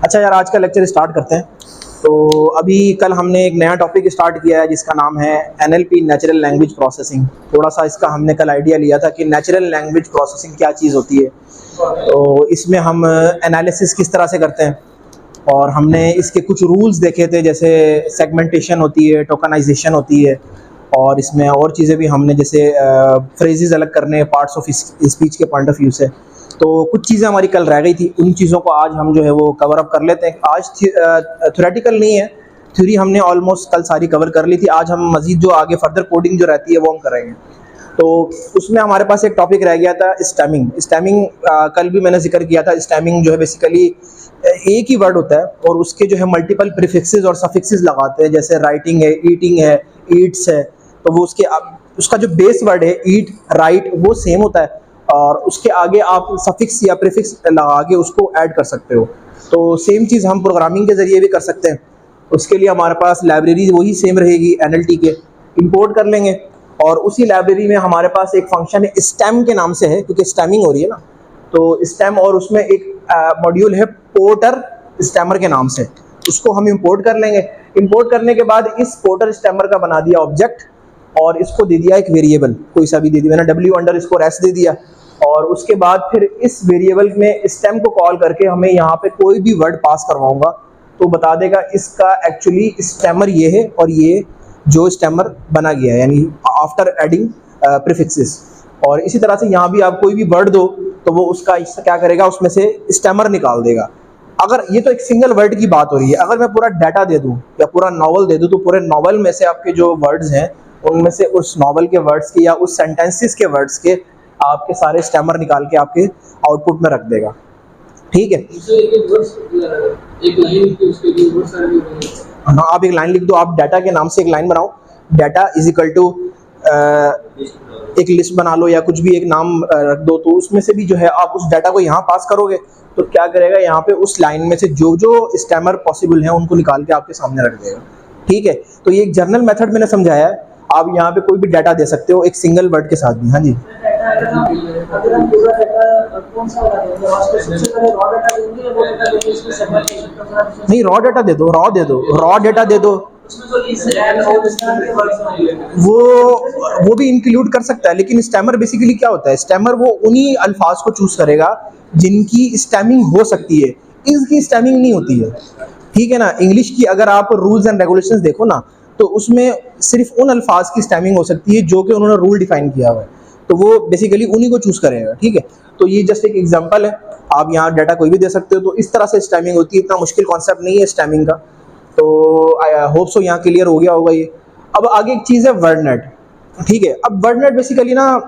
अच्छा यार, आज का लेक्चर स्टार्ट करते हैं। तो अभी कल हमने एक नया टॉपिक स्टार्ट किया है जिसका नाम है NLP, नेचुरल लैंग्वेज प्रोसेसिंग। थोड़ा सा इसका हमने कल आइडिया लिया था कि नेचुरल लैंग्वेज प्रोसेसिंग क्या चीज़ होती है। तो इसमें हम एनालिसिस किस तरह से करते हैं, और हमने इसके कुछ रूल्स देखे थे, जैसे सेगमेंटेशन होती है, टोकनाइजेशन होती है, और इसमें और चीज़ें भी हमने, जैसे फ्रेजेस अलग करने, पार्ट्स ऑफ स्पीच के पॉइंट ऑफ व्यू से। तो कुछ चीज़ें हमारी कल रह गई थी, उन चीज़ों को आज हम जो है वो कवर अप कर लेते हैं। आज थ्योरेटिकल नहीं है, थ्योरी हमने ऑलमोस्ट कल सारी कवर कर ली थी। आज हम मज़ीद जो आगे फर्दर कोडिंग जो रहती है वो हम करेंगे। तो उसमें हमारे पास एक टॉपिक रह गया था स्टैमिंग। स्टैमिंग कल भी मैंने जिक्र किया था। स्टैमिंग जो है बेसिकली एक ही वर्ड होता है और उसके जो है मल्टीपल प्रीफिक्सेस और सफिक्सेस लगाते हैं, जैसे राइटिंग है, ईटिंग है, ईट्स है। तो वो उसका जो बेस वर्ड है ईट, राइट, वो सेम होता है, और उसके आगे आप सफिक्स या प्रीफिक्स लगा के उसको ऐड कर सकते हो। तो सेम चीज़ हम प्रोग्रामिंग के ज़रिए भी कर सकते हैं। उसके लिए हमारे पास लाइब्रेरी वही सेम रहेगी, NLT के इंपोर्ट कर लेंगे, और उसी लाइब्रेरी में हमारे पास एक फंक्शन है स्टेम के नाम से है, क्योंकि स्टेमिंग हो रही है ना, तो स्टेम, और उसमें एक मॉड्यूल है पोर्टर स्टेमर के नाम से, उसको हम इंपोर्ट कर लेंगे। इंपोर्ट करने के बाद इस पोर्टर स्टेमर का बना दिया ऑब्जेक्ट, और इसको दे दिया एक वेरिएबल, कोई सा भी दे दिया, मैंने w_s दे दिया। और उसके बाद फिर इस वेरिएबल में स्टेम को कॉल करके हमें यहाँ पे कोई भी वर्ड पास करवाऊंगा तो बता देगा इसका एक्चुअली स्टेमर ये है, और ये जो स्टेमर बना गया है, यानी आफ्टर एडिंग प्रीफिक्सेस। और इसी तरह से यहाँ भी आप कोई भी वर्ड दो तो वो उसका क्या करेगा, उसमें से स्टेमर निकाल देगा। अगर ये तो एक सिंगल वर्ड की बात हो रही है, अगर मैं पूरा डाटा दे दूँ या पूरा नॉवल दे दूँ, तो पूरे नॉवल में से आपके जो वर्ड्स हैं उनमें से उस नॉवल के वर्ड्स के या उस सेंटेंसेस के वर्ड्स के आपके सारे स्टेमर निकाल के आपके आउटपुट में रख देगा। ठीक है, हाँ, आप एक लाइन लिख दो, आप डाटा के नाम से एक लाइन बनाओ, डाटा इज इक्वल टू एक लिस्ट बना लो या कुछ भी एक नाम रख दो। तो उसमें से भी जो है आप उस डाटा को यहाँ पास करोगे तो क्या करेगा, यहाँ पे उस लाइन में से जो जो स्टेमर पॉसिबल है उनको निकाल के आपके सामने रख देगा। ठीक है, तो ये एक जर्नल मेथड मैंने समझाया है। आप यहाँ पे कोई भी डाटा दे सकते हो एक सिंगल वर्ड के साथ भी। हाँ जी, नहीं, रॉ डाटा दे दो, रॉ डाटा दे दो। वो भी इंक्लूड कर सकता है, लेकिन स्टैमर बेसिकली क्या होता है, स्टैमर वो उन्हीं अल्फाज को चूज करेगा जिनकी स्टैमिंग हो सकती है, इसकी स्टैमिंग नहीं होती है। ठीक है ना, इंग्लिश की अगर आप रूल्स एंड रेगुलेशंस देखो ना, तो उसमें सिर्फ उन अल्फाज की स्टैमिंग हो सकती है जो कि उन्होंने रूल डिफाइन किया हुआ है, तो वो बेसिकली उन्हीं को चूज करेगा। ठीक है, तो ये जस्ट एक एग्जांपल है, आप यहाँ डाटा कोई भी दे सकते हो। तो इस तरह से स्टैमिंग होती है, इतना मुश्किल कॉन्सेप्ट नहीं है स्टैमिंग का। तो आई होप सो यहाँ क्लियर हो गया होगा ये। अब आगे एक चीज़ है वर्डनेट। ठीक है, अब वर्डनेट बेसिकली ना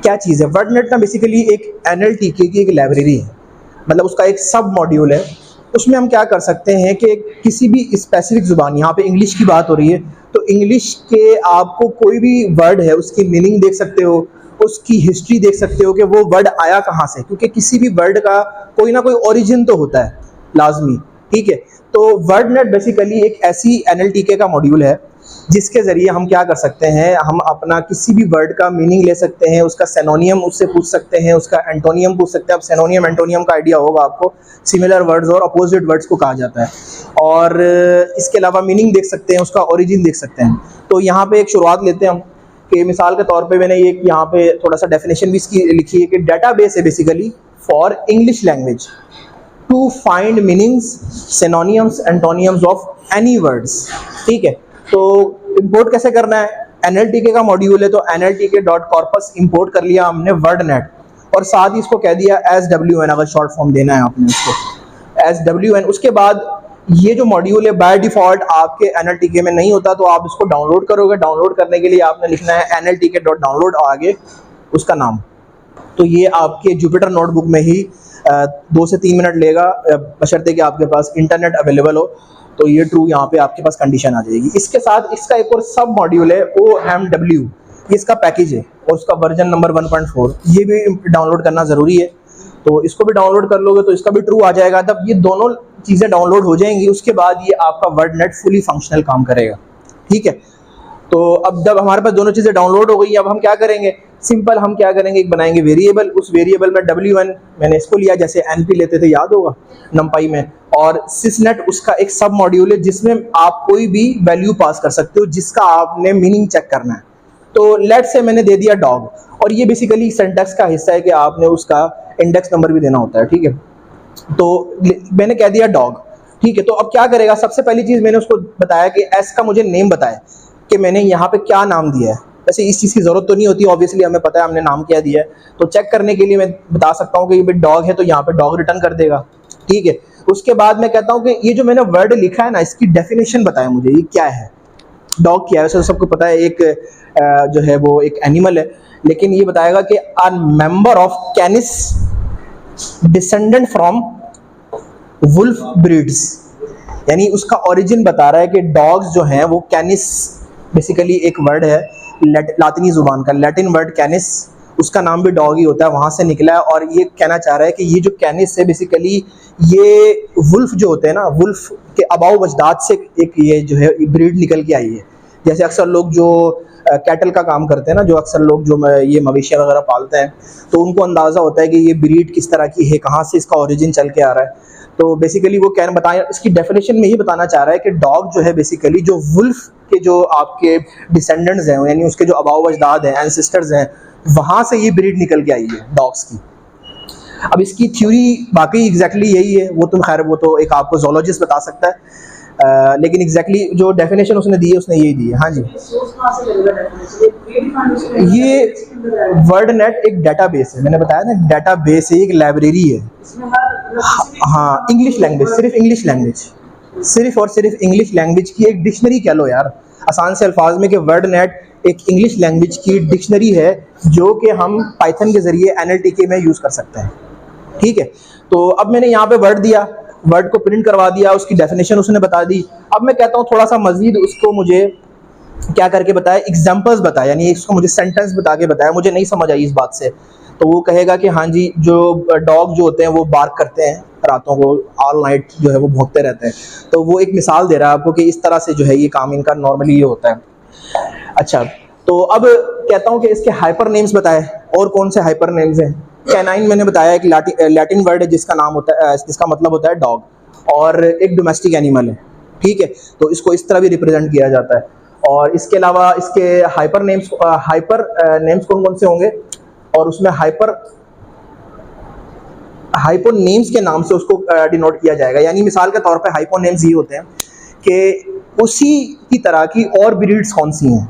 क्या चीज़ है, वर्डनेट ना बेसिकली एक NLTK की एक लाइब्रेरी है, मतलब उसका एक सब मॉड्यूल है। उसमें हम क्या कर सकते हैं कि किसी भी स्पेसिफिक ज़ुबान, यहाँ पे इंग्लिश की बात हो रही है, तो इंग्लिश के आपको कोई भी वर्ड है उसकी मीनिंग देख सकते हो, उसकी हिस्ट्री देख सकते हो कि वो वर्ड आया कहाँ से, क्योंकि किसी भी वर्ड का कोई ना कोई ओरिजिन तो होता है लाजमी। ठीक है, तो वर्डनेट बेसिकली एक ऐसी NLTK का मॉड्यूल है जिसके ज़रिए हम क्या कर सकते हैं, हम अपना किसी भी वर्ड का मीनिंग ले सकते हैं, उसका सिनोनियम उससे पूछ सकते हैं, उसका एंटोनियम पूछ सकते हैं। अब सिनोनियम एंटोनियम का आइडिया होगा आपको, सिमिलर वर्ड्स और अपोजिट वर्ड्स को कहा जाता है। और इसके अलावा मीनिंग देख सकते हैं, उसका ओरिजिन देख सकते हैं। तो यहाँ पे एक शुरुआत लेते हैं हम कि मिसाल के तौर पे मैंने एक यहाँ पे थोड़ा सा डेफिनेशन भी इसकी लिखी है कि डेटाबेस है basically for English language to find meanings, synonyms, antonyms of any words. ठीक है, तो इंपोर्ट कैसे करना है, NLTK का मॉड्यूल है तो NLTK.corpus इंपोर्ट कर लिया हमने वर्डनेट, और साथ ही इसको कह दिया SWN, अगर शॉर्ट फॉर्म देना है आपने उसको SWN। उसके बाद ये जो मॉड्यूल है बाय डिफॉल्ट आपके NLTK में नहीं होता, तो आप इसको डाउनलोड करोगे। डाउनलोड करने के लिए आपने लिखना है NLTK.download और आगे उसका नाम। तो ये आपके जुपिटर नोटबुक में ही 2 से 3 मिनट लेगा, बशर्ते कि आपके पास इंटरनेट अवेलेबल हो। तो ये ट्रू यहाँ पे आपके पास कंडीशन आ जाएगी। इसके साथ इसका एक और सब मॉड्यूल है OMW, ये इसका पैकेज है और उसका वर्जन नंबर 1.4, ये भी डाउनलोड करना ज़रूरी है। तो इसको भी डाउनलोड कर लोगे तो इसका भी ट्रू आ जाएगा। तब ये दोनों चीज़ें डाउनलोड हो जाएंगी, उसके बाद ये आपका वर्डनेट फुली फंक्शनल काम करेगा। ठीक है, तो अब जब हमारे पास दोनों चीज़ें डाउनलोड हो गई, अब हम क्या करेंगे, सिंपल हम क्या करेंगे, एक बनाएंगे वेरिएबल, उस वेरिएबल में w1 मैंने इसको लिया, जैसे np लेते थे, याद होगा numpy में, और sysnet उसका एक सब मॉड्यूल है जिसमें आप कोई भी वैल्यू पास कर सकते हो जिसका आपने मीनिंग चेक करना है। तो लेट से मैंने दे दिया डॉग, और ये बेसिकली सिंटैक्स का हिस्सा है कि आपने उसका इंडेक्स नंबर भी देना होता है, ठीक है। तो मैंने कह दिया डॉग, ठीक है। तो अब क्या करेगा, सबसे पहली चीज़ मैंने उसको बताया कि एस का मुझे नेम बताया कि मैंने यहाँ पे क्या नाम दिया है। वैसे इस चीज़ की ज़रूरत तो नहीं होती, ऑब्वियसली हमें पता है हमने नाम क्या दिया है, तो चेक करने के लिए मैं बता सकता हूँ कि ये डॉग है तो यहाँ पे डॉग रिटर्न कर देगा, ठीक है। उसके बाद मैं कहता हूँ कि ये जो मैंने वर्ड लिखा है ना, इसकी डेफिनेशन बताया मुझे, ये क्या है, डॉग क्या है। वैसे तो सबको पता है एक जो है वो एक एनिमल है, लेकिन ये बताएगा कि a member of Canis descendant from wolf breeds, यानी उसका ओरिजिन बता रहा है कि डॉग्स जो हैं वो कैनिस, बेसिकली एक वर्ड है लातिनी जुबान का, लैटिन वर्ड कैनिस, उसका नाम भी डॉग ही होता है, वहाँ से निकला है। और ये कहना चाह रहा है कि ये जो कैनिस है बेसिकली ये वुल्फ जो होते हैं ना, वुल्फ के अबाव अजदाद से एक ये जो है ब्रीड निकल के आई है। जैसे अक्सर लोग जो कैटल का काम करते हैं ना, जो अक्सर लोग जो ये मवेशियाँ वगैरह पालते हैं, तो उनको अंदाज़ा होता है कि ये ब्रीड किस तरह की है, कहाँ से इसका ओरिजिन चल के आ रहा है। तो बेसिकली वो क्या बताया, इसकी डेफिनेशन में ही बताना चाह रहा है कि डॉग जो है बेसिकली जो वुल्फ के जो आपके डिसेंडेंट्स हैं, यानी उसके जो अबाव अजदाद हैं, एंसेस्टर्स हैं, वहाँ से ये ब्रीड निकल के आई है डॉग्स की। अब इसकी थ्योरी वाकई एग्जैक्टली यही है, वो तो खैर वो तो एक आपको जोलॉजिस्ट बता सकता है, लेकिन एग्जैक्टली जो डेफिनेशन उसने दी है उसने यही दी है। हाँ जी, ये वर्ड नेट एक डेटाबेस है, मैंने बताया ना डेटाबेस है, एक लाइब्रेरी है। हाँ, इंग्लिश लैंग्वेज, सिर्फ इंग्लिश लैंग्वेज, सिर्फ और सिर्फ इंग्लिश लैंग्वेज की एक डिक्शनरी कह लो यार, आसान से अल्फाज में, कि वर्ड नेट एक इंग्लिश लैंग्वेज की डिक्शनरी है जो कि हम पाइथन के ज़रिए NLTK में यूज़ कर सकते हैं, ठीक है। तो अब मैंने यहाँ पे वर्ड दिया, वर्ड को प्रिंट करवा दिया, उसकी डेफिनेशन उसने बता दी। अब मैं कहता हूँ थोड़ा सा मजीद उसको मुझे क्या करके बताया, एग्जाम्पल्स बताया, यानी इसको मुझे सेंटेंस बता के बताया, मुझे नहीं समझ आई इस बात से। तो वो कहेगा कि हाँ जी, जो डॉग जो होते हैं वो बार्क करते हैं रातों को, ऑल नाइट जो है वो भौंकते रहते हैं। तो वो एक मिसाल दे रहा है आपको कि इस तरह से जो है ये काम इनका नॉर्मली ये होता है। अच्छा, तो अब कहता हूँ कि इसके हाइपर नेम्स बताए, और कौन से हाइपर नेम्स हैं। कैनाइन मैंने बताया एक लैटिन वर्ड है जिसका नाम होता है, जिसका मतलब होता है डॉग, और एक डोमेस्टिक एनिमल है, ठीक है। तो इसको इस तरह भी रिप्रेजेंट किया जाता है। और इसके अलावा इसके हाइपर नेम्स कौन कौन से होंगे, और उसमें हाइपोनेम्स के नाम से उसको डिनोट किया जाएगा। यानी मिसाल के तौर पे हाइपोनेम्स ये होते हैं कि उसी की तरह की और ब्रीड्स कौन सी हैं,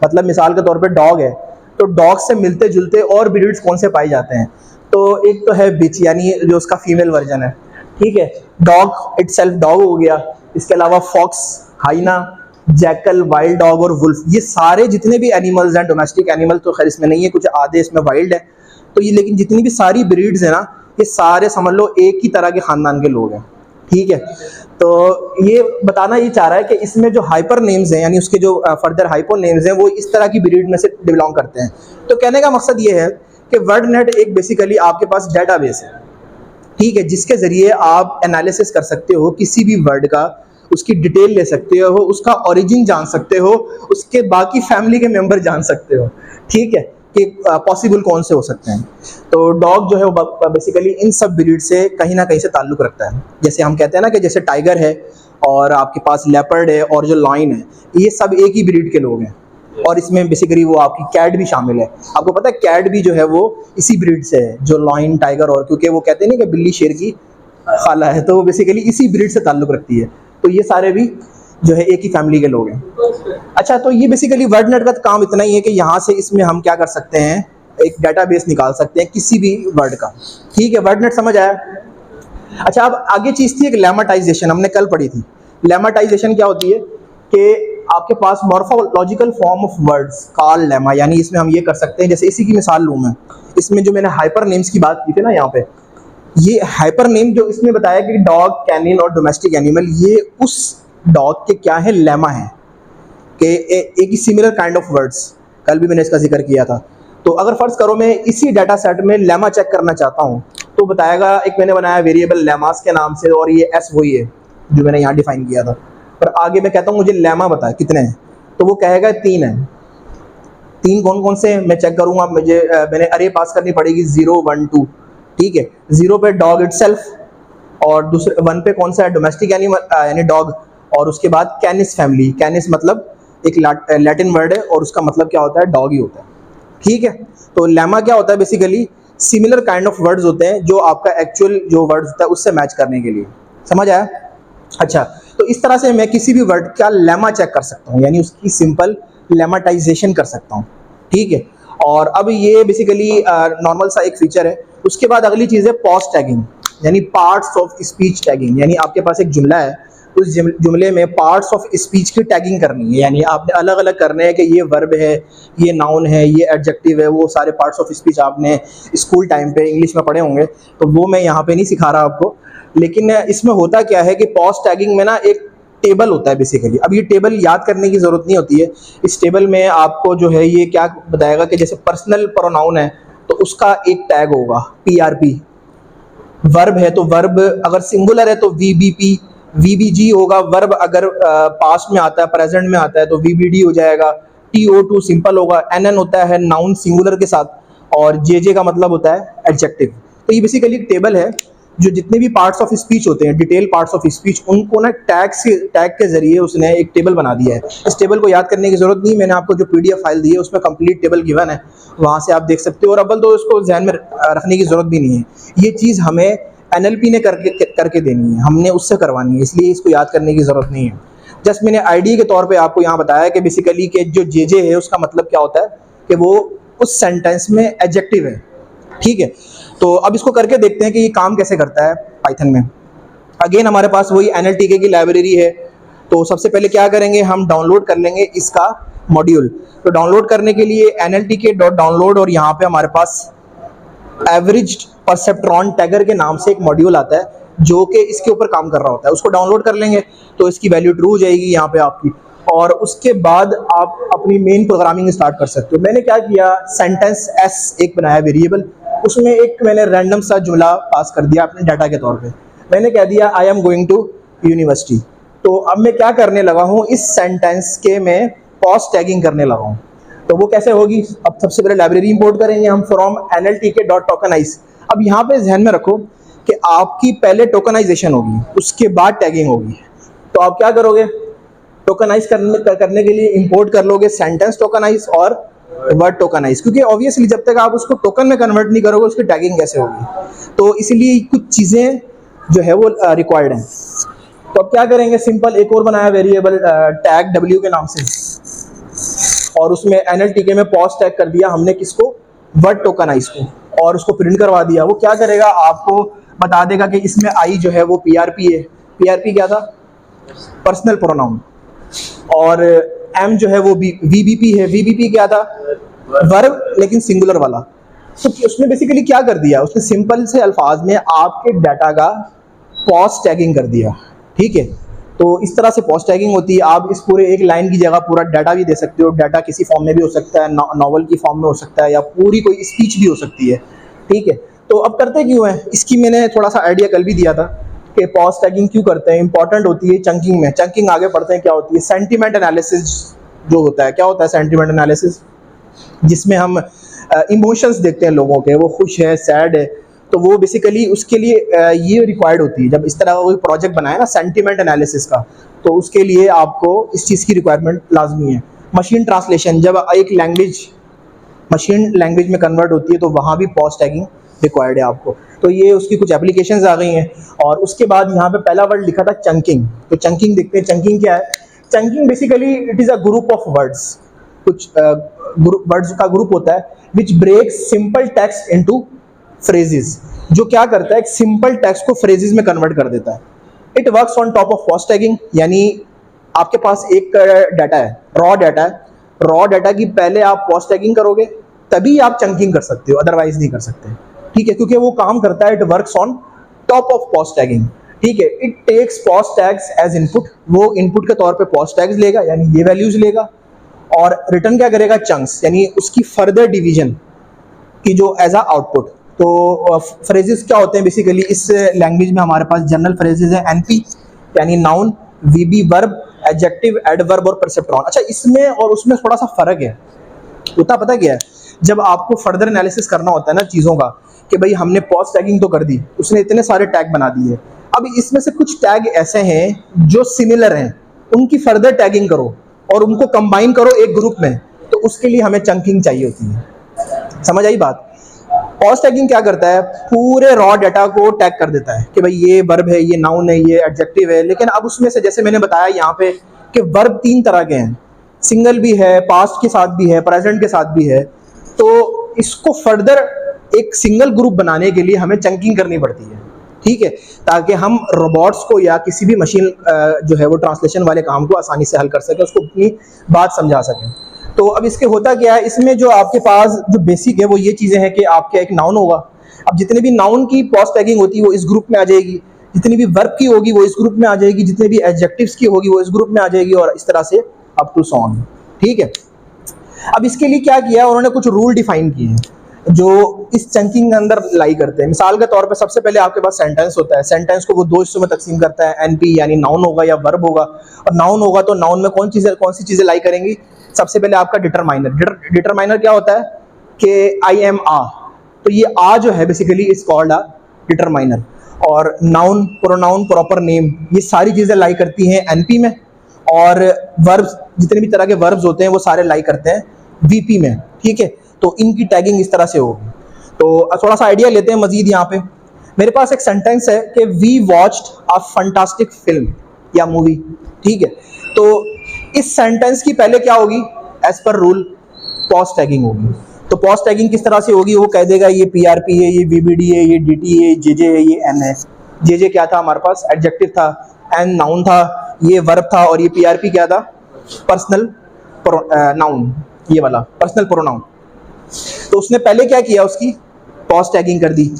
मतलब मिसाल के तौर पे डॉग है तो डॉग से मिलते जुलते और ब्रीड्स कौन से पाए जाते हैं। तो एक तो है बिच, यानी जो उसका फीमेल वर्जन है, ठीक है। डॉग इटसेल्फ डॉग हो गया, इसके अलावा फॉक्स, हाइना, जैकल, वाइल्ड डॉग और वुल्फ, ये सारे जितने भी एनिमल्स हैं, डोमेस्टिक एनिमल तो खैर इसमें नहीं है, कुछ आधे इसमें वाइल्ड है। तो ये लेकिन जितनी भी सारी ब्रीड्स हैं ना, ये सारे समझ लो एक ही तरह के ख़ानदान के लोग हैं, ठीक है। तो ये बताना ये चाह रहा है कि इसमें जो हाइपर नेम्स हैं, यानी उसके जो फर्दर हाइपर नेम्स हैं, वो इस तरह की ब्रीड में से बिलोंग करते हैं। तो कहने का मकसद ये है कि वर्ड नेट एक बेसिकली आपके पास डेटाबेस है, ठीक है, जिसके ज़रिए आप एनालिसिस कर सकते हो किसी भी वर्ड का, उसकी डिटेल ले सकते हो, उसका ओरिजिन जान सकते हो, उसके बाकी फैमिली के मेंबर जान सकते हो, ठीक है, कि पॉसिबल कौन से हो सकते हैं। तो डॉग जो है वो बेसिकली इन सब ब्रीड से कहीं ना कहीं से ताल्लुक़ रखता है। जैसे हम कहते हैं ना कि जैसे टाइगर है और आपके पास लेपर्ड है और जो लायन है, ये सब एक ही ब्रीड के लोग हैं। और इसमें बेसिकली वो आपकी कैट भी शामिल है। आपको पता है कैट भी जो है वो इसी ब्रीड से है, जो लायन, टाइगर, और क्योंकि वो कहते हैं ना कि बिल्ली शेर की खाला है, तो वो बेसिकली इसी ब्रीड से ताल्लुक़ रखती है। तो ये सारे भी जो है एक ही फैमिली के लोग हैं। अच्छा, तो ये बेसिकली वर्ड नेट का काम इतना ही है कि यहाँ से इसमें हम क्या कर सकते हैं, एक डेटाबेस निकाल सकते हैं किसी भी वर्ड का, ठीक है। वर्ड नेट समझ आया। अच्छा, अब आगे चीज़ थी एक लेमाटाइजेशन, हमने कल पढ़ी थी। लेमाटाइजेशन क्या होती है कि आपके पास morphological form of words called lemma, यानी इसमें हम ये कर सकते हैं, जैसे इसी की मिसाल लूँ मैं, इसमें जो मैंने हाइपर नेम्स की बात की थी ना, यहाँ पे ये हाइपर नेम जो इसने बताया कि डॉग, कैनिन और डोमेस्टिक एनिमल, ये उस डॉग के क्या है, लेमा है, कि एक ही सिमिलर काइंड ऑफ वर्ड्स। कल भी मैंने इसका जिक्र किया था। तो अगर फ़र्ज़ करो मैं इसी डाटा सेट में लेमा चेक करना चाहता हूँ, तो बताएगा, एक मैंने बनाया वेरिएबल लेमास के नाम से, और ये एस वही है जो मैंने यहाँ डिफाइन किया था। पर आगे मैं कहता हूँ मुझे लेमा बताए कितने हैं, तो वो कहेगा 3 है। 3 कौन कौन से मैं चेक करूंगा, मुझे मैंने अरे पास करनी पड़ेगी 0 1 2, ठीक है। 0 पे डॉग इटसेल्फ, और दूसरे 1 पे कौन सा है, डोमेस्टिक एनिमल यानी डॉग, और उसके बाद कैनिस फैमिली। कैनिस मतलब एक लैटिन वर्ड है और उसका मतलब क्या होता है, डॉग ही होता है, ठीक है। तो लेमा क्या होता है, basically similar kind of words होते हैं जो आपका एक्चुअल जो वर्ड्स होता है उससे मैच करने के लिए, समझ आया। अच्छा, तो इस तरह से मैं किसी भी वर्ड का लेमा चेक कर सकता हूँ, यानी उसकी सिंपल लेमाटाइजेशन कर सकता हूँ, ठीक है। और अब ये बेसिकली नॉर्मल सा एक फीचर है। उसके बाद अगली चीज़ है पॉज टैगिंग, यानी पार्ट्स ऑफ स्पीच टैगिंग। यानी आपके पास एक जुमला है, उस जुमले में पार्ट्स ऑफ स्पीच की टैगिंग करनी है, यानी आपने अलग अलग करने हैं कि ये वर्ब है, ये नाउन है, ये एडजेक्टिव है। वो सारे पार्ट्स ऑफ स्पीच आपने स्कूल टाइम पे इंग्लिश में पढ़े होंगे, तो वो मैं यहाँ पे नहीं सिखा रहा आपको। लेकिन इसमें होता क्या है कि पॉज टैगिंग में ना एक टेबल होता है बेसिकली। अब ये टेबल याद करने की ज़रूरत नहीं होती है। इस टेबल में आपको जो है ये क्या बताएगा कि जैसे पर्सनल प्रोनाउन है तो उसका एक टैग होगा PRP, वर्ब है तो वर्ब अगर सिंगुलर है तो VBP, VBG होगा। वर्ब अगर पास्ट में आता है, प्रेजेंट में आता है तो VBD हो जाएगा। TO2 सिंपल होगा। NN होता है नाउन सिंगुलर के साथ, और JJ का मतलब होता है एडजेक्टिव। तो ये बेसिकली एक टेबल है जो जितने भी पार्ट्स ऑफ स्पीच होते हैं, डिटेल पार्ट्स ऑफ स्पीच, उनको ना टैग के जरिए उसने एक टेबल बना दिया है। इस टेबल को याद करने की जरूरत नहीं, मैंने आपको जो PDF फाइल दी है उसमें कंप्लीट टेबल गिवन है, वहाँ से आप देख सकते हो। और अव्वल तो इसको ध्यान में रखने की जरूरत भी नहीं है, ये चीज़ हमें NLP ने करके देनी है, हमने उससे करवानी है, इसलिए इसको याद करने की ज़रूरत नहीं है। जस्ट मैंने आइडिया के तौर पे आपको यहाँ बताया कि बेसिकली कि जो JJ है उसका मतलब क्या होता है कि वो उस सेंटेंस में एडजेक्टिव है, ठीक है। तो अब इसको करके देखते हैं कि ये काम कैसे करता है पाइथन में। अगेन हमारे पास वही NLTK की लाइब्रेरी है। तो सबसे पहले क्या करेंगे, हम डाउनलोड कर लेंगे इसका मॉड्यूल। तो डाउनलोड करने के लिए NLTK.download, और यहाँ पे हमारे पास एवरेज परसेप्ट्रॉन टैगर के नाम से एक मॉड्यूल आता है जो कि इसके ऊपर काम कर रहा होता है। उसको डाउनलोड कर लेंगे तो इसकी वैल्यू ट्रू हो जाएगी यहाँ पे आपकी, और उसके बाद आप अपनी मेन प्रोग्रामिंग स्टार्ट कर सकते हो। मैंने क्या किया, सेंटेंस S एक बनाया वेरिएबल, उसमें एक मैंने रैंडम सा जुमला पास कर दिया अपने डाटा के तौर पे। मैंने कह दिया I am going to university. तो अब मैं क्या करने लगा हूँ, इस सेंटेंस के मैं पॉज टैगिंग करने लगा हूँ। तो वो कैसे होगी, अब सबसे पहले लाइब्रेरी इंपोर्ट करेंगे हम फ्रॉम NLTK.tokenize। अब यहाँ पे ध्यान में रखो कि आपकी पहले टोकनाइजेशन होगी, उसके बाद टैगिंग होगी। तो आप क्या करोगे, टोकनाइज करने के लिए इंपोर्ट कर लोगे सेंटेंस टोकनाइज और वर्ड टोकनाइज, क्योंकि ऑब्वियसली जब तक आप उसको टोकन में कन्वर्ट नहीं करोगे उसकी टैगिंग कैसे होगी। तो इसलिए कुछ चीज़ें जो है वो रिक्वायर्ड हैं। तो अब क्या करेंगे, सिंपल एक और बनाया वेरिएबल टैग W के नाम से, और उसमें NLTK में पॉज टैग कर दिया हमने किसको, वर्ड टोकनाइज को, और उसको प्रिंट करवा दिया। वो क्या करेगा, आपको बता देगा कि इसमें I जो है वो PRP है। PRP क्या था, पर्सनल प्रोनाउन, और M जो है वो VBP है। VBP क्या था, वर्ब लेकिन सिंगुलर वाला। तो उसने बेसिकली क्या कर दिया, उसने सिंपल से अल्फाज में आपके डाटा का पॉज टैगिंग कर दिया, ठीक है। तो इस तरह से पॉज टैगिंग होती है। आप इस पूरे एक लाइन की जगह पूरा डाटा भी दे सकते हो। डाटा किसी फॉर्म में भी हो सकता है, नॉवल की फॉर्म में हो सकता है, या पूरी कोई स्पीच भी हो सकती है, ठीक है। तो अब करते क्यों है, इसकी मैंने थोड़ा सा आइडिया कल भी दिया था कि पॉज टैगिंग क्यों करते हैं। इंपॉर्टेंट होती है चंकिंग में। चंकिंग आगे पढ़ते हैं क्या होती है। सेंटीमेंट एनालिसिस जो होता है, क्या होता है सेंटीमेंट एनालिसिस, जिसमें हम इमोशंस देखते हैं लोगों के, वो खुश है, सैड है, तो वो बेसिकली उसके लिए ये रिक्वायर्ड होती है। जब इस तरह का कोई प्रोजेक्ट बनाए ना सेंटीमेंट एनालिसिस का, तो उसके लिए आपको इस चीज़ की रिक्वायरमेंट लाजमी है। मशीन ट्रांसलेशन, जब एक लैंग्वेज मशीन लैंग्वेज में कन्वर्ट होती है तो वहाँ भी पॉज टैगिंग रिक्वायर्ड है आपको। तो ये उसकी कुछ एप्लीकेशंस आ गई हैं। और उसके बाद यहाँ पे पहला वर्ड लिखा था चंकिंग। तो चंकिंग देखते हैं, चंकिंग क्या है। Chunking basically it is a group of words, कुछ वर्ड्स का ग्रुप होता है which break simple text into phrases, जो क्या करता है एक सिंपल टेक्स्ट को फ्रेजेस में कन्वर्ट कर देता है। It works on top of POS tagging, यानी आपके पास एक डाटा है, रॉ डाटा है, रॉ डाटा की पहले आप पॉज टैगिंग करोगे तभी आप चंकिंग कर सकते हो, अदरवाइज नहीं कर सकते, ठीक है, क्योंकि वो काम करता है it works on top of POS tagging, ठीक है। It takes POS tags as input, वो इनपुट के तौर पे पॉज टैग्स लेगा, यानी ये वैल्यूज लेगा, और रिटर्न क्या करेगा, चंक्स, यानी उसकी फर्दर डिवीजन की जो एज अ आउटपुट। तो फ्रेजेस क्या होते हैं बेसिकली इस लैंग्वेज में, हमारे पास जनरल फ्रेजेस हैं NP यानी noun, VB verb, adjective, adverb और परसेप्ट्रॉन। अच्छा, इसमें और उसमें थोड़ा सा फर्क है। होता पता क्या है, जब आपको फर्दर एनालिसिस करना होता है ना चीज़ों का, कि भाई हमने पॉज टैगिंग तो कर दी, उसने इतने सारे टैग बना दिए, अब इसमें से कुछ टैग ऐसे हैं जो सिमिलर हैं, उनकी फर्दर टैगिंग करो और उनको कंबाइन करो एक ग्रुप में, तो उसके लिए हमें चंकिंग चाहिए होती है। समझ आई बात? पॉज टैगिंग क्या करता है, पूरे रॉ डाटा को टैग कर देता है कि भाई ये वर्ब है, ये नाउन है, ये एडजेक्टिव है। लेकिन अब उसमें से जैसे मैंने बताया यहाँ पे कि वर्ब 3 तरह के हैं, सिंगल भी है, पास्ट के साथ भी है, प्रेजेंट के साथ भी है। तो इसको फर्दर एक सिंगल ग्रुप बनाने के लिए हमें चंकिंग करनी पड़ती है, ठीक है, ताकि हम रोबोट्स को या किसी भी मशीन जो है वो ट्रांसलेशन वाले काम को आसानी से हल कर सके, उसको अपनी बात समझा सकें। तो अब इसके होता क्या है, इसमें जो आपके पास जो बेसिक है वो ये चीज़ें हैं कि आपका एक नाउन होगा। अब जितने भी नाउन की पॉज टैगिंग होती है वो इस ग्रुप में आ जाएगी, जितनी भी वर्ब की होगी वो इस ग्रुप में आ जाएगी, जितने भी एडजेक्टिव्स की होगी वो इस ग्रुप में आ जाएगी, और इस तरह से अप टू सो ऑन, ठीक है। अब इसके लिए क्या किया, उन्होंने कुछ रूल डिफाइन किए हैं जो इस चंकिंग के अंदर लाई करते हैं। मिसाल के तौर पे सबसे पहले आपके पास सेंटेंस होता है, सेंटेंस को वो 2 हिस्सों में तकसीम करता है, एनपी यानी नाउन होगा या वर्ब होगा। और नाउन होगा तो नाउन में कौन सी चीज़ें लाई करेंगी, सबसे पहले आपका डिटरमाइनर। डिटरमाइनर क्या होता है कि आई एम आ, तो ये आ जो है basically is called a determiner. और नाउन, प्रोनाउन, प्रॉपर नेम, ये सारी चीज़ें लाई करती हैं एनपी में। और वर्ब्स, जितने भी तरह के वर्ब्स होते हैं वो सारे लाई करते हैं वीपी में, ठीक है। तो इनकी टैगिंग इस तरह से होगी। तो थोड़ा सा आइडिया लेते हैं मजीद। यहाँ पे मेरे पास एक सेंटेंस है कि we watched a fantastic film या मूवी, ठीक है। तो इस सेंटेंस की पहले क्या होगी, as per rule pause tagging होगी। तो पॉज टैगिंग किस तरह से होगी, वो कह देगा ये पीआरपी है, ये वीबीडी है, ये डीटी है, जेजे है, ये एन है। जेजे क्या था हमारे पास, एडजेक्टिव था, एन नाउन था, ये वर्ब था, और ये पीआरपी क्या था, पर्सनल नाउन, ये वाला पर्सनल प्रोनाउन। तो उसने पहले क्या किया, उसकी पॉज टैगिंग कर दी।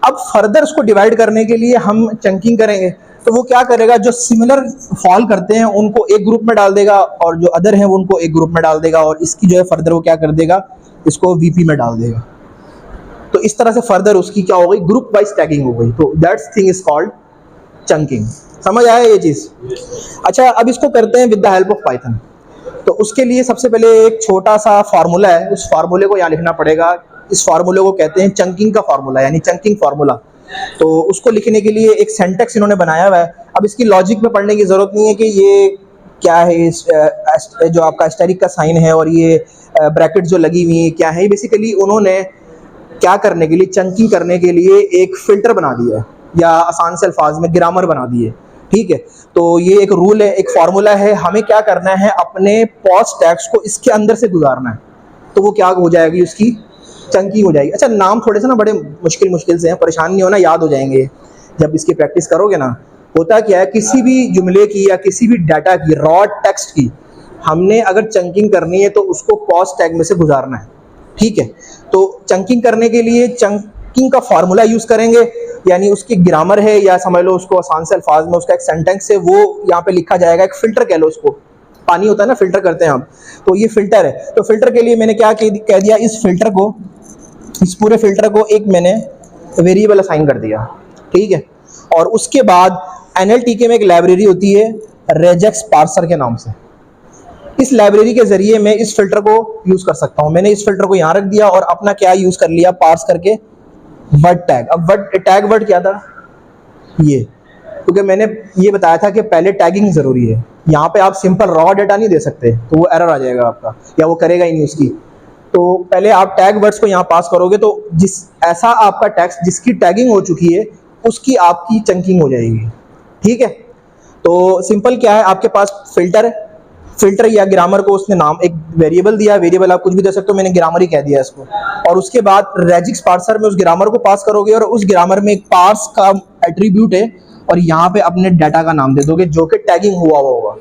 अब फर्दर उसको डिवाइड करने के लिए हम चंकिंग करेंगे। तो वो क्या करेगा, जो सिमिलर फॉल करते हैं उनको एक ग्रुप में डाल देगा, और जो अदर हैं उनको एक ग्रुप में डाल देगा, और इसकी जो है फर्दर वो क्या कर देगा, इसको वीपी में डाल देगा। तो इस तरह से फर्दर उसकी क्या हो गई, ग्रुप वाइज टैगिंग हो गई। तो that's thing is called chunking. समझ आया ये चीज़? अच्छा, अब इसको करते हैं with the help of Python. तो उसके लिए सबसे पहले एक छोटा सा फार्मूला है, उस फार्मूले को यहाँ लिखना पड़ेगा। इस फार्मूले को कहते हैं चंकिंग का फार्मूला, यानी चंकिंग फार्मूला। तो उसको लिखने के लिए एक सिंटैक्स इन्होंने बनाया हुआ है। अब इसकी लॉजिक में पढ़ने की ज़रूरत नहीं है कि ये क्या है, जो आपका एस्टेरिक का साइन है और ये ब्रैकेट जो लगी हुई है क्या है। बेसिकली उन्होंने क्या करने के लिए, चंकिंग करने के लिए एक फ़िल्टर बना दिया है, या आसान से अल्फाज में ग्रामर बना दिए, ठीक है। तो ये एक रूल है, एक फार्मूला है। हमें क्या करना है, अपने पॉज टैग्स को इसके अंदर से गुजारना है, तो वो क्या हो जाएगी, उसकी चंकिंग हो जाएगी। अच्छा, नाम थोड़े से ना बड़े मुश्किल से हैं, परेशान नहीं होना, याद हो जाएंगे जब इसकी प्रैक्टिस करोगे ना। होता क्या है, किसी भी जुमले की या किसी भी डाटा की, रॉ टेक्स्ट की, हमने अगर चंकिंग करनी है तो उसको पॉज टैग में से गुजारना है, ठीक है। तो चंकिंग करने के लिए चंकिंग का फार्मूला यूज़ करेंगे, यानी उसकी ग्रामर है, या समझ लो उसको आसान से अल्फाज में उसका एक सेंटेंस है, वो यहाँ पे लिखा जाएगा। एक फ़िल्टर कह लो उसको, पानी होता है ना, फ़िल्टर करते हैं हम, तो ये फ़िल्टर है। तो फ़िल्टर के लिए मैंने क्या कह दिया, इस फ़िल्टर को, इस पूरे फ़िल्टर को एक मैंने वेरिएबल असाइन कर दिया, ठीक है। और उसके बाद एनएलटीके में एक लाइब्रेरी होती है रेजेक्स पार्सर के नाम से। इस लाइब्रेरी के ज़रिए मैं इस फ़िल्टर को यूज़ कर सकता हूँ। मैंने इस फ़िल्टर को यहाँ रख दिया और अपना क्या यूज़ कर लिया, पार्स करके वर्ड टैग। अब वर्ड टैग, वर्ड क्या था ये, क्योंकि मैंने ये बताया था कि पहले टैगिंग ज़रूरी है। यहाँ पे आप सिंपल रॉ डाटा नहीं दे सकते, तो वो एरर आ जाएगा आपका, या वो करेगा ही नहीं उसकी। तो पहले आप टैग वर्ड्स को यहाँ पास करोगे, तो जिस ऐसा आपका टेक्स्ट जिसकी टैगिंग हो चुकी है उसकी आपकी चंकिंग हो जाएगी, ठीक है। तो सिंपल क्या है, आपके पास फ़िल्टर है, फ़िल्टर या ग्रामर को उसने नाम एक वेरिएबल दिया, वेरिएबल आप कुछ भी दे सकते हो, मैंने ग्रामर ही कह दिया इसको। और उसके बाद रेजिक्स पार्सर में उस ग्रामर को पास करोगे, और उस ग्रामर में एक पार्स का एट्रीब्यूट है, और यहाँ पे अपने डाटा का नाम दे दोगे जो कि टैगिंग हुआ होगा,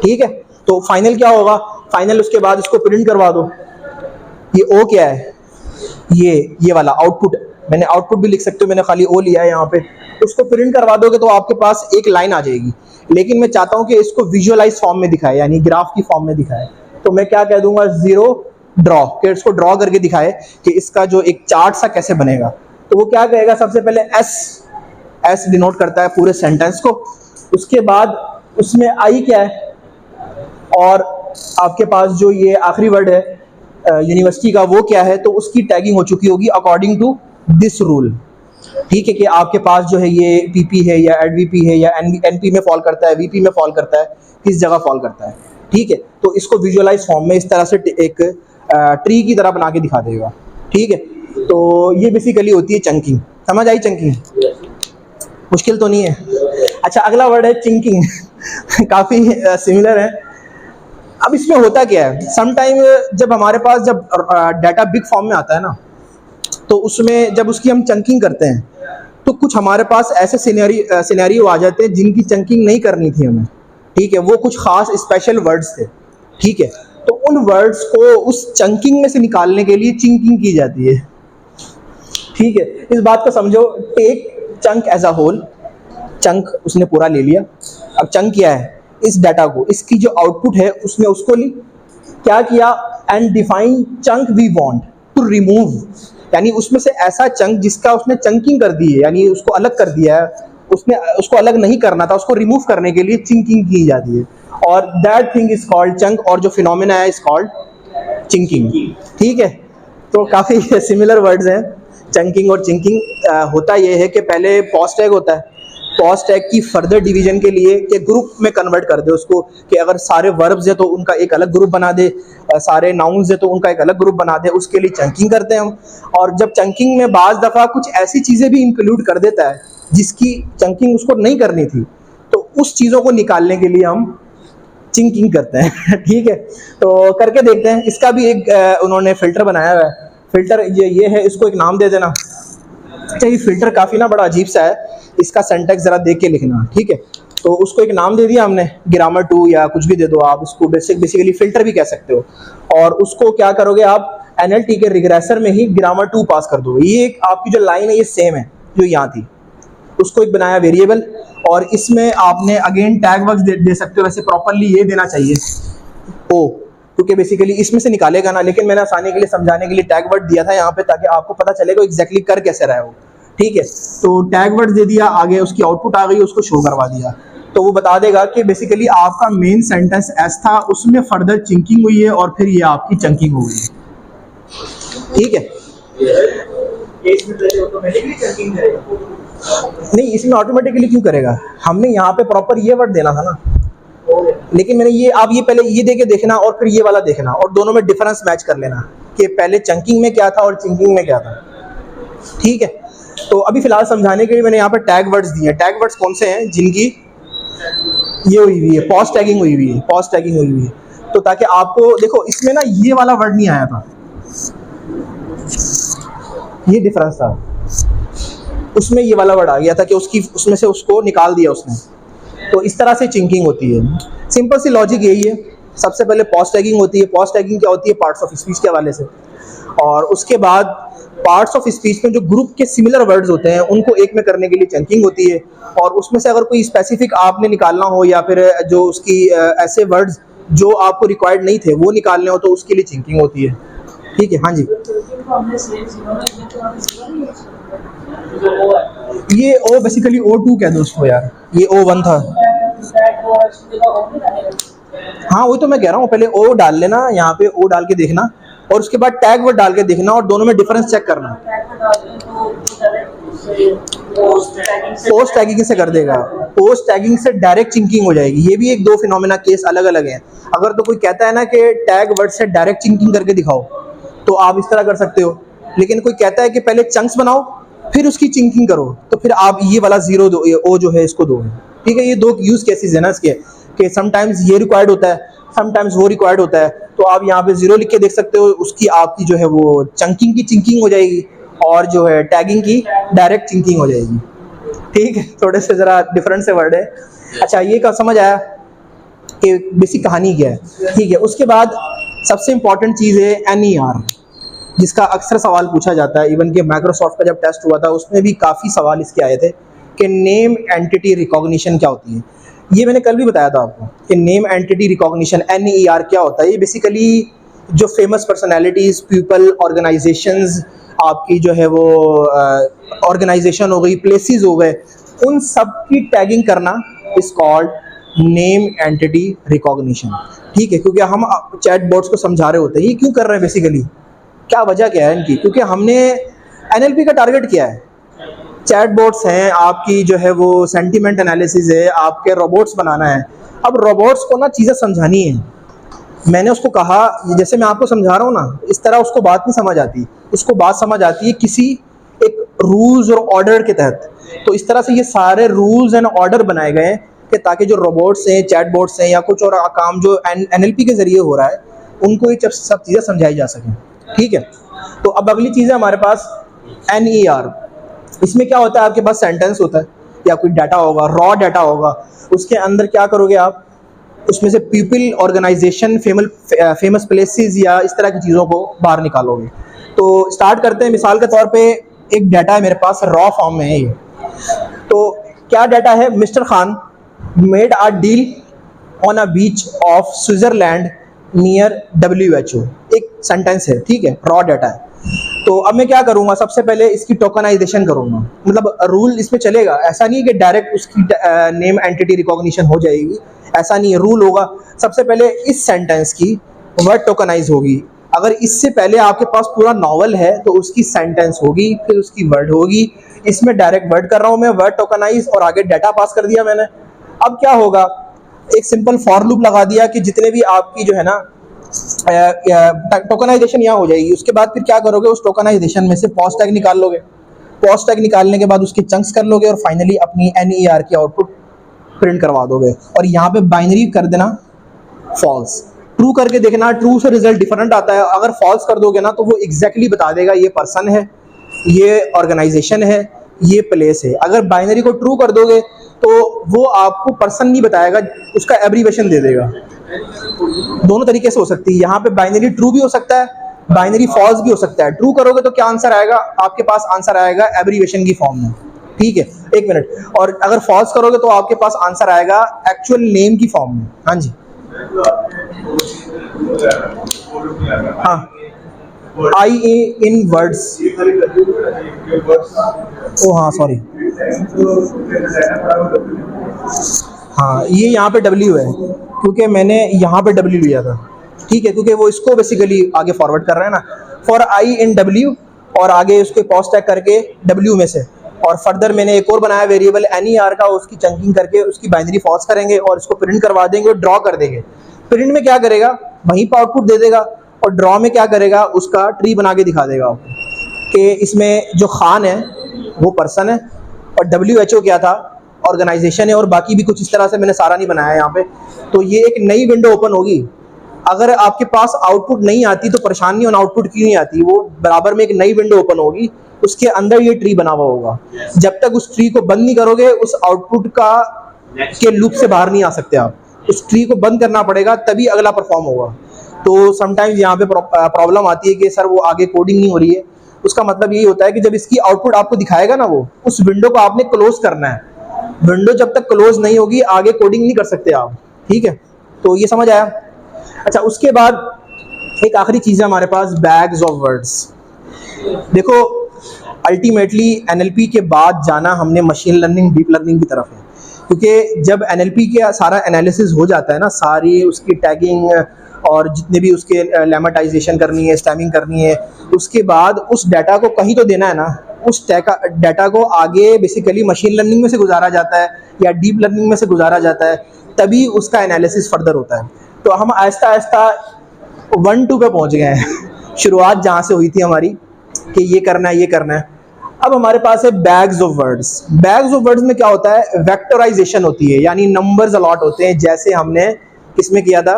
ठीक है। तो फाइनल क्या होगा, फाइनल उसके बाद इसको प्रिंट करवा दो। ये ओ क्या है, ये वाला आउटपुट, मैंने आउटपुट भी लिख सकते हो, मैंने खाली ओ लिया है यहाँ पे। उसको प्रिंट करवा दोगे तो आपके पास एक लाइन आ जाएगी। लेकिन मैं चाहता हूँ कि इसको विजुअलाइज फॉर्म में दिखाए, यानी ग्राफ की फॉर्म में दिखाए। तो मैं क्या कह दूंगा, 0 ड्रॉ, कि इसको ड्रॉ करके दिखाए कि इसका जो एक चार्ट सा कैसे बनेगा। तो वो क्या कहेगा, सबसे पहले एस डिनोट करता है पूरे सेंटेंस को। उसके बाद उसमें आई क्या है, और आपके पास जो ये आखिरी वर्ड है यूनिवर्सिटी का, वो क्या है, तो उसकी टैगिंग हो चुकी होगी अकॉर्डिंग टू दिस रूल। ठीक है, कि आपके पास जो है ये पीपी है या एडवीपी है या एनपी में फॉल करता है, वीपी में फॉल करता है, किस जगह फॉल करता है। ठीक है, तो इसको विजुअलाइज फॉर्म में इस तरह से एक ट्री की तरह बना के दिखा देगा। ठीक है, तो ये बेसिकली होती है चंकिंग। समझ आई चंकिंग? मुश्किल तो नहीं है। अच्छा, अगला वर्ड है चिंकिंग काफ़ी सिमिलर है। अब इसमें होता क्या है, समटाइम जब हमारे पास जब डाटा बिग फॉर्म में आता है ना, तो उसमें जब उसकी हम चंकिंग करते हैं तो कुछ हमारे पास ऐसे सिनेरियो आ जाते हैं जिनकी चंकिंग नहीं करनी थी हमें। ठीक है, वो कुछ खास स्पेशल वर्ड्स थे। ठीक है, तो उन वर्ड्स को उस चंकिंग में से निकालने के लिए चिंकिंग की जाती है। ठीक है, इस बात को समझो। Take chunk as a whole, chunk उसने पूरा ले लिया। अब चंक क्या है, इस डाटा को, इसकी जो आउटपुट है उसने उसको ली, क्या किया, and define chunk we want to remove, यानी उसमें से ऐसा चंक जिसका उसने चंकिंग कर दी है, यानी उसको अलग कर दिया है, उसने उसको अलग नहीं करना था, उसको रिमूव करने के लिए चिंकिंग की जाती है, और that thing is called chunk, और जो फिनोमेना है इज कॉल्ड चिंकिंग। ठीक है, तो काफ़ी सिमिलर वर्ड्स हैं चंकिंग और चिंकिंग। होता यह है कि पहले पॉज टैग होता है, पॉज टैग की फर्दर डिवीजन के लिए कि ग्रुप में कन्वर्ट कर दे उसको, कि अगर सारे वर्ब्स है तो उनका एक अलग ग्रुप बना दे, सारे नाउन्स है तो उनका एक अलग ग्रुप बना दे, उसके लिए चंकिंग करते हैं हम। और जब चंकिंग में बाज़ दफ़ा कुछ ऐसी चीज़ें भी इंक्लूड कर देता है जिसकी चंकिंग उसको नहीं करनी थी, तो उस चीज़ों को निकालने के लिए हम चिंकिंग करते हैं। ठीक है, तो करके देखते हैं। इसका भी एक उन्होंने फ़िल्टर बनाया हुआ है। फ़िल्टर ये है, इसको एक नाम दे देना। अच्छा, ये फ़िल्टर काफ़ी ना बड़ा अजीब सा है, इसका सेंटेक्स ज़रा देख के लिखना। ठीक है, तो उसको एक नाम दे दिया हमने, ग्रामर 2 या कुछ भी दे दो आप उसको, बेसिकली फ़िल्टर भी कह सकते हो। और उसको क्या करोगे आप, एनएलटी के रिग्रेसर में ही ग्रामर 2 पास कर दो। ये एक आपकी जो लाइन है ये सेम है जो यहाँ थी, उसको एक बनाया वेरिएबल, और इसमें आपने अगेन टैग वर्ड्स दे सकते हो। वैसे प्रॉपरली ये देना चाहिए ओ, क्योंकि बेसिकली इसमें से निकालेगा ना, लेकिन मैंने आसानी के लिए समझाने के लिए टैग वर्ड दिया था यहाँ पे, ताकि आपको पता चलेगा एग्जैक्टली कर कैसे रहा है वो। ठीक है, तो टैग वर्ड दे दिया, आगे उसकी आउटपुट आ गई, उसको शो करवा दिया, तो वो बता देगा कि बेसिकली आपका मेन सेंटेंस एस था, उसमें फर्दर चिंकिंग हुई है और फिर ये आपकी चंकिंग हो गई है। ठीक है, नहीं, इसमें ऑटोमेटिकली क्यों करेगा, हमने यहाँ पे प्रॉपर ये वर्ड देना था ना, लेकिन मैंने ये, आप ये पहले ये दे के देखना और फिर ये वाला देखना, और दोनों में डिफरेंस मैच कर लेना कि पहले चंकिंग में क्या था और चिंकिंग में क्या था। ठीक है, तो अभी फिलहाल समझाने के लिए मैंने यहाँ पे टैग वर्ड्स दिए हैं। टैग वर्ड्स कौन से हैं, जिनकी ये हुई हुई है, पॉज टैगिंग हुई हुई है, पॉज टैगिंग हुई हुई है, तो ताकि आपको देखो इसमें ना ये वाला वर्ड नहीं आया था, ये डिफरेंस था, उसमें ये वाला वर्ड आ गया था कि उसकी उसमें से उसको निकाल दिया उसने। तो इस तरह से चिंकिंग होती है। सिंपल सी लॉजिक यही है। सबसे पहले पॉज टैगिंग होती है। पॉज टैगिंग क्या होती है, पार्ट्स ऑफ स्पीच के हवाले से, और उसके बाद पार्ट्स ऑफ स्पीच में जो ग्रुप के सिमिलर वर्ड्स होते हैं उनको एक में करने के लिए चंकिंग होती है, और उसमें से अगर कोई स्पेसिफिक आपने निकालना हो या फिर जो उसकी ऐसे वर्ड्स जो आपको रिक्वायर्ड नहीं थे वो निकालने हो तो उसके लिए चिंकिंग होती है। ठीक है, हाँ जी, ये ओ बेसिकली O2 कह दो उसको यार, ये O1 था। हाँ, वही तो मैं कह रहा हूँ, पहले ओ डाल लेना, यहाँ पे ओ डाल के देखना, और उसके बाद टैग वर्ड डाल के देखना, और दोनों में डिफरेंस चेक करना। पोस्ट टैगिंग से कर देगा, पोस्ट टैगिंग से डायरेक्ट चिंकिंग हो जाएगी। ये भी एक दो फिनोमेना केस अलग अलग हैं। अगर तो कोई कहता है ना कि टैग वर्ड से डायरेक्ट चिंकिंग करके दिखाओ, तो आप इस तरह कर सकते हो, लेकिन कोई कहता है कि पहले चंक्स बनाओ फिर उसकी चिंकिंग करो, तो फिर आप ये वाला जीरो दो, ये ओ जो है इसको दो। ठीक है, ये दो यूज केसेस है ना इसके, कि समटाइम्स ये रिक्वायर्ड होता है, समटाइम्स वो रिक्वायर्ड होता है। तो आप यहाँ पे जीरो लिख के देख सकते हो, उसकी आपकी जो है वो चंकिंग की चिंकिंग हो जाएगी, और जो है टैगिंग की डायरेक्ट चिंकिंग हो जाएगी। ठीक है, थोड़े से ज़रा डिफरेंट से वर्ड है। अच्छा, ये कब समझ आया कि बेसिक कहानी क्या है। ठीक है, उसके बाद सबसे इंपॉर्टेंट चीज़ है NER, जिसका अक्सर सवाल पूछा जाता है। इवन कि माइक्रोसॉफ्ट का जब टेस्ट हुआ था उसमें भी काफ़ी सवाल इसके आए थे कि नेम एंटिटी रिकॉग्निशन क्या होती है। ये मैंने कल भी बताया था आपको कि नेम एंटिटी रिकॉग्निशन NER क्या होता है। ये बेसिकली जो फेमस पर्सनैलिटीज़, पीपल, ऑर्गेनाइजेशंस, आपकी जो है वो ऑर्गेनाइजेशन हो गई, प्लेसेस हो गए, उन सब की टैगिंग करना is called name entity recognition. ठीक है, क्योंकि हम चैट बॉट्स को समझा रहे होते हैं ये क्यों कर रहे हैं, बेसिकली क्या वजह क्या है इनकी, क्योंकि हमने एनएलपी का टारगेट किया है। चैट बॉट्स हैं, आपकी जो है वो सेंटीमेंट एनालिसिस है, आपके रोबोट्स बनाना है। अब रोबोट्स को ना चीज़ें समझानी है। मैंने उसको कहा, जैसे मैं आपको समझा रहा हूँ ना, इस तरह उसको बात नहीं समझ आती, उसको बात समझ आती है किसी एक रूल्स और ऑर्डर के तहत। तो इस तरह से ये सारे रूल्स एंड ऑर्डर बनाए गए हैं कि ताकि जो रोबोट्स हैं, चैट बॉट्स हैं या कुछ और काम जो एनएलपी के ज़रिए हो रहा है, उनको ये सब चीज़ें समझाई जा सकें। ठीक है, तो अब अगली चीज़ है हमारे पास NER। इसमें क्या होता है, आपके पास सेंटेंस होता है या कोई डाटा होगा, रॉ डाटा होगा, उसके अंदर क्या करोगे आप, उसमें से पीपल, ऑर्गेनाइजेशन, फेमस प्लेसेस या इस तरह की चीज़ों को बाहर निकालोगे। तो स्टार्ट करते हैं, मिसाल के तौर पे एक डाटा है मेरे पास, रॉ फॉर्म में है ये। तो क्या डाटा है, mister Khan made a deal on a beach of Switzerland near WHO। एक सेंटेंस है, ठीक है, रॉ डाटा है। तो अब मैं क्या करूँगा, सबसे पहले इसकी टोकनाइजेशन करूँगा, मतलब रूल इसमें चलेगा, ऐसा नहीं है कि डायरेक्ट उसकी नेम एंटिटी रिकॉग्निशन हो जाएगी, ऐसा नहीं है, रूल होगा। सबसे पहले इस सेंटेंस की वर्ड टोकनाइज होगी। अगर इससे पहले आपके पास पूरा नॉवल है तो उसकी सेंटेंस होगी, फिर उसकी वर्ड होगी। इसमें डायरेक्ट वर्ड कर रहा हूँ मैं, वर्ड टोकनाइज, और आगे डाटा पास कर दिया मैंने। अब क्या होगा, एक सिंपल फॉर लूप लगा दिया कि जितने भी आपकी जो है ना टोकनाइजेशन यहाँ हो जाएगी। उसके बाद फिर क्या करोगे, उस टोकनाइजेशन में से पॉज टैग निकाल लोगे। पॉज टैग निकालने के बाद उसके चंक्स कर लोगे और फाइनली अपनी NER की आउटपुट प्रिंट करवा दोगे। और यहाँ पे बाइनरी कर देना फॉल्स, ट्रू करके देखना, ट्रू से रिजल्ट डिफरेंट आता है। अगर फॉल्स कर दोगे ना तो वो एग्जैक्टली बता देगा ये पर्सन है, ये ऑर्गेनाइजेशन है, ये प्लेस है। अगर बाइनरी को ट्रू कर दोगे तो वो आपको पर्सन नहीं बताएगा, उसका एब्रीवेशन दे देगा। दोनों तरीके से हो सकती है, यहाँ पे बाइनरी ट्रू भी हो सकता है, बाइनरी फॉल्स भी हो सकता है। ट्रू करोगे तो क्या आंसर आएगा, आपके पास आंसर आएगा एब्रीवेशन की फॉर्म में, ठीक है, एक मिनट। और अगर फॉल्स करोगे तो आपके पास आंसर आएगा एक्चुअल नेम की फॉर्म में। हाँ जी, हाँ, I in words, ओ हाँ सॉरी, हाँ ये यहाँ पे W है क्योंकि मैंने यहाँ पे W लिया था, ठीक है, क्योंकि वो इसको बेसिकली आगे फॉरवर्ड कर रहे हैं ना, फॉर I in W, और आगे उसके पॉज टैग करके W में से, और फर्दर मैंने एक और बनाया वेरिएबल NER का, उसकी चंकिंग करके उसकी बाइनरी फॉल्स करेंगे और इसको प्रिंट करवा देंगे और ड्रॉ कर देंगे। प्रिंट में क्या करेगा, वहीं पर आउटपुट दे देगा, और ड्रॉ में क्या करेगा, उसका ट्री बना के दिखा देगा आपको कि इसमें जो खान है वो पर्सन है और WHO क्या था, ऑर्गेनाइजेशन है, और बाकी भी कुछ इस तरह से मैंने सारा नहीं बनाया यहाँ पे। तो ये एक नई विंडो ओपन होगी। अगर आपके पास आउटपुट नहीं आती तो परेशान नहीं होना, आउटपुट क्यों नहीं आती, वो बराबर में एक नई विंडो ओपन होगी, उसके अंदर ये ट्री बना हुआ होगा। जब तक उस ट्री को बंद नहीं करोगे उस आउटपुट का के लूप से बाहर नहीं आ सकते आप, उस ट्री को बंद करना पड़ेगा तभी अगला परफॉर्म होगा। तो समटाइम्स यहाँ पे प्रॉब्लम आती है कि सर वो आगे कोडिंग नहीं हो रही है। उसका मतलब यही होता है कि जब इसकी आउटपुट आपको दिखाएगा ना, वो उस विंडो को आपने क्लोज करना है। विंडो जब तक क्लोज नहीं होगी आगे कोडिंग नहीं कर सकते आप, ठीक है। तो ये समझ आया। अच्छा, उसके बाद एक आखिरी चीज़ है हमारे पास, बैग्स ऑफ वर्ड्स। देखो अल्टीमेटली NLP के बाद जाना हमने मशीन लर्निंग, डीप लर्निंग की तरफ है, क्योंकि जब NLP का सारा एनालिसिस हो जाता है ना, सारी उसकी टैगिंग और जितने भी उसके लेमेटाइजेशन करनी है, स्टैमिंग करनी है, उसके बाद उस डाटा को कहीं तो देना है ना, उस डाटा को आगे बेसिकली मशीन लर्निंग में से गुजारा जाता है या डीप लर्निंग में से गुजारा जाता है, तभी उसका एनालिसिस फर्दर होता है। तो हम आहिस्ता आहिस्ता 1-2 पे पहुंच गए हैं। शुरुआत जहाँ से हुई थी हमारी कि ये करना है, ये करना है। अब हमारे पास है bags of words. Bags of words में क्या होता है, वेक्टराइजेशन होती है, यानी नंबर्स अलॉट होते हैं। जैसे हमने किसमें किया था,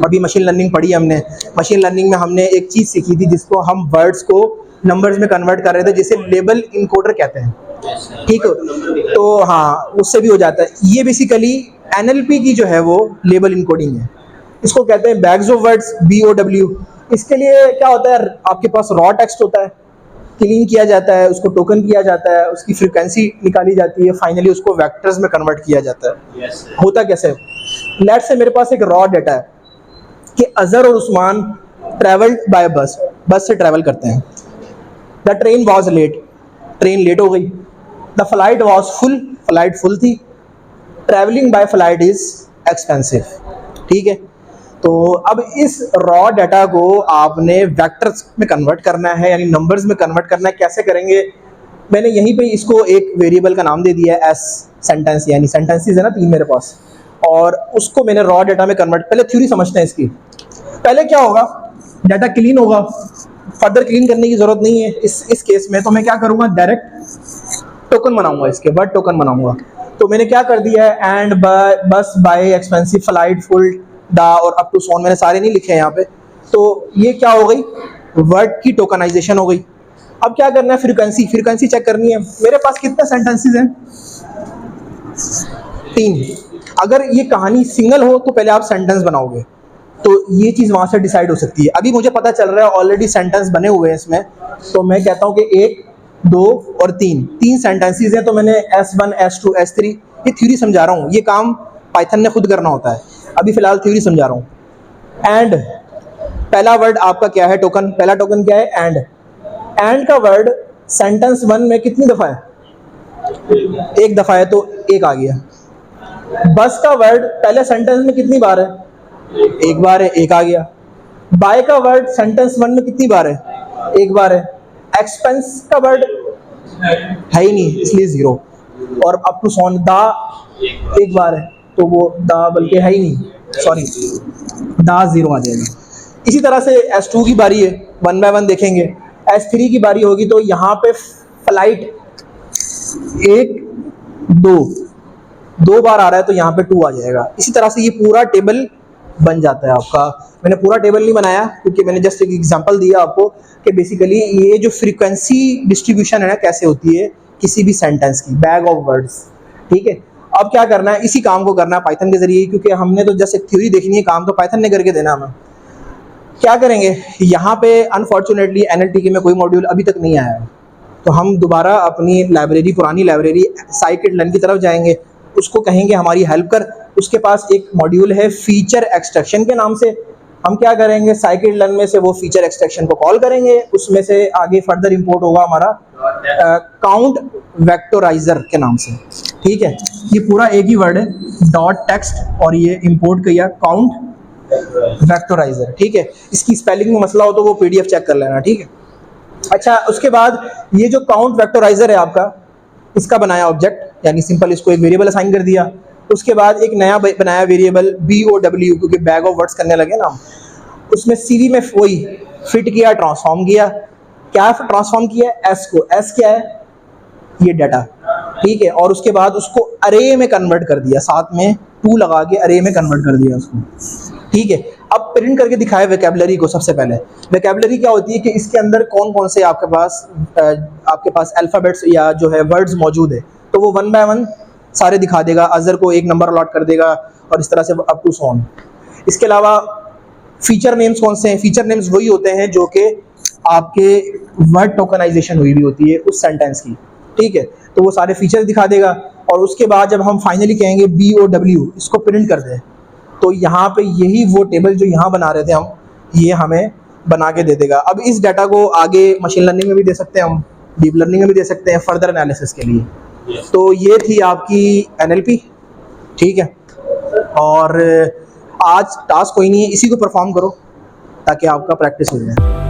अभी मशीन लर्निंग पढ़ी हमने। मशीन लर्निंग में हमने एक चीज़ सीखी थी जिसको हम वर्ड्स को नंबर्स में कन्वर्ट कर रहे थे, जिसे लेबल इनकोडर कहते हैं, ठीक है। तो हाँ, उससे भी हो जाता है। ये बेसिकली NLP की जो है वो लेबल इनकोडिंग है, इसको कहते हैं बैग्स ऑफ वर्ड्स, BOW। इसके लिए क्या होता है, आपके पास रॉ टेक्स्ट होता है, क्लीन किया जाता है, उसको टोकन किया जाता है, उसकी फ्रीक्वेंसी निकाली जाती है, फाइनली उसको वेक्टर्स में कन्वर्ट किया जाता है। होता कैसे, लेट्स से मेरे पास एक रॉ डाटा है कि अजहर और उस्मान ट्रैवल्ड बाय बस, बस से ट्रैवल करते हैं। The train was late, train late हो गई। The flight was full, flight full थी। Travelling by flight is expensive, ठीक है। तो अब इस रॉ डाटा को आपने वेक्टर्स में कन्वर्ट करना है, यानी नंबर्स में कन्वर्ट करना है। कैसे करेंगे? मैंने यहीं पे इसको एक वेरिएबल का नाम दे दिया है एस सेंटेंस, यानी सेंटेंसेस है ना 3 मेरे पास, और उसको मैंने रॉ डाटा में कन्वर्ट। पहले थ्योरी समझते हैं इसकी। पहले क्या होगा, डाटा क्लीन होगा, फर्दर क्लीन करने की जरूरत नहीं है इस केस में। तो मैं क्या करूँगा, डायरेक्ट टोकन बनाऊंगा, इसके वर्ड टोकन बनाऊंगा। तो मैंने क्या कर दिया है, एंड बस बाय एक्सपेंसिव फ्लाइट फुल दा और अप टू सोन, मैंने सारे नहीं लिखे हैं यहाँ पे। तो ये क्या हो गई, वर्ड की टोकनाइजेशन हो गई। अब क्या करना है, फ्रीक्वेंसी चेक करनी है। मेरे पास कितने सेंटेंसेस हैं, 3। अगर ये कहानी सिंगल हो तो पहले आप सेंटेंस बनाओगे, तो ये चीज़ वहाँ से डिसाइड हो सकती है। अभी मुझे पता चल रहा है ऑलरेडी सेंटेंस बने हुए हैं इसमें, तो मैं कहता हूँ कि 1, 2 और 3 सेंटेंसेस हैं। तो मैंने S1, S2, S3, ये थ्योरी समझा रहा हूँ। ये काम पाइथन ने खुद करना होता है, अभी फिलहाल थ्योरी समझा रहा हूँ। एंड पहला वर्ड आपका क्या है, टोकन। पहला टोकन क्या है, एंड का वर्ड सेंटेंस 1 में कितनी दफ़ा है, 1 दफ़ा है, तो 1 आ गया। बस का वर्ड पहले सेंटेंस में कितनी बार है, 1 बार है, 1 आ गया। बाय का वर्ड सेंटेंस 1 में कितनी बार है, 1 बार है। एक्सपेंस का वर्ड है ही नहीं, इसलिए 0। और अप टू सोन दा 1 बार है, तो वो दा बल्कि है ही नहीं, सॉरी, दा 0 आ जाएगा। इसी तरह से S2 की बारी है, 1 बाय 1 देखेंगे। S3 की बारी होगी तो यहाँ पे फ्लाइट 1, 2 बार आ रहा है, तो यहाँ पे 2 आ जाएगा। इसी तरह से ये पूरा टेबल बन जाता है आपका। मैंने पूरा टेबल नहीं बनाया क्योंकि मैंने जस्ट एक एग्जांपल दिया आपको कि बेसिकली ये जो फ्रीक्वेंसी डिस्ट्रीब्यूशन है ना, कैसे होती है किसी भी सेंटेंस की, बैग ऑफ वर्ड्स। ठीक है, अब क्या करना है, इसी काम को करना है पाइथन के जरिए, क्योंकि हमने तो जस्ट एक थ्योरी देखनी है, काम तो पाइथन ने करके देना हमें। क्या करेंगे, यहाँ पे अनफॉर्चुनेटली NLTK में कोई मॉड्यूल अभी तक नहीं आया है, तो हम दोबारा अपनी लाइब्रेरी, पुरानी लाइब्रेरी scikit-learn की तरफ जाएंगे, उसको कहेंगे हमारी हेल्प कर। उसके पास एक मॉड्यूल है फीचर एक्सट्रैक्शन के नाम से। हम क्या करेंगे, scikit-learn में से वो फीचर एक्सट्रैक्शन को कॉल करेंगे, उसमें से आगे फर्दर इंपोर्ट होगा हमारा काउंट वेक्टोराइजर के नाम से। ठीक है, ये पूरा एक ही वर्ड है, डॉट टेक्स्ट, और ये इंपोर्ट किया काउंट वेक्टोराइजर। ठीक है, इसकी स्पेलिंग में मसला हो तो वो PDF चेक कर लेना। ठीक है, अच्छा, उसके बाद ये जो काउंट वेक्टोराइजर है आपका, इसका बनाया ऑब्जेक्ट, यानी सिंपल इसको एक वेरिएबल असाइन कर दिया। उसके बाद एक नया बनाया वेरिएबल BOW, क्योंकि बैग ऑफ वर्ड्स करने लगे ना हम, उसमें CV में वही फिट किया, ट्रांसफॉर्म किया। क्या ट्रांसफॉर्म किया, S को, S क्या है, ये डाटा। ठीक है, और उसके बाद उसको अरे में कन्वर्ट कर दिया, साथ में 2 लगा के अरे में कन्वर्ट कर दिया उसको। ठीक है, अब प्रिंट करके दिखाया वोकैबुलरी को। सबसे पहले वोकैबुलरी क्या होती है कि इसके अंदर कौन कौन से आपके पास अल्फ़ाबेट्स या जो है वर्ड्स मौजूद है, तो वो 1 बाय 1 सारे दिखा देगा। अज़र को 1 नंबर अलॉट कर देगा, और इस तरह से अप टू सोन। इसके अलावा फीचर नेम्स कौन से हैं, फीचर नेम्स वही होते हैं जो कि आपके वर्ड टोकनाइजेशन हुई भी होती है उस सेंटेंस की। ठीक है, तो वो सारे फीचर दिखा देगा। और उसके बाद जब हम फाइनली कहेंगे BOW, इसको प्रिंट कर दें, तो यहाँ पे यही वो टेबल जो यहाँ बना रहे थे हम, ये हमें बना के दे देगा। अब इस डाटा को आगे मशीन लर्निंग में भी दे सकते हैं हम, डीप लर्निंग में भी दे सकते हैं फर्दर एनालिसिस के लिए। तो ये थी आपकी NLP। ठीक है, और आज टास्क कोई नहीं है, इसी को परफॉर्म करो ताकि आपका प्रैक्टिस हो जाए।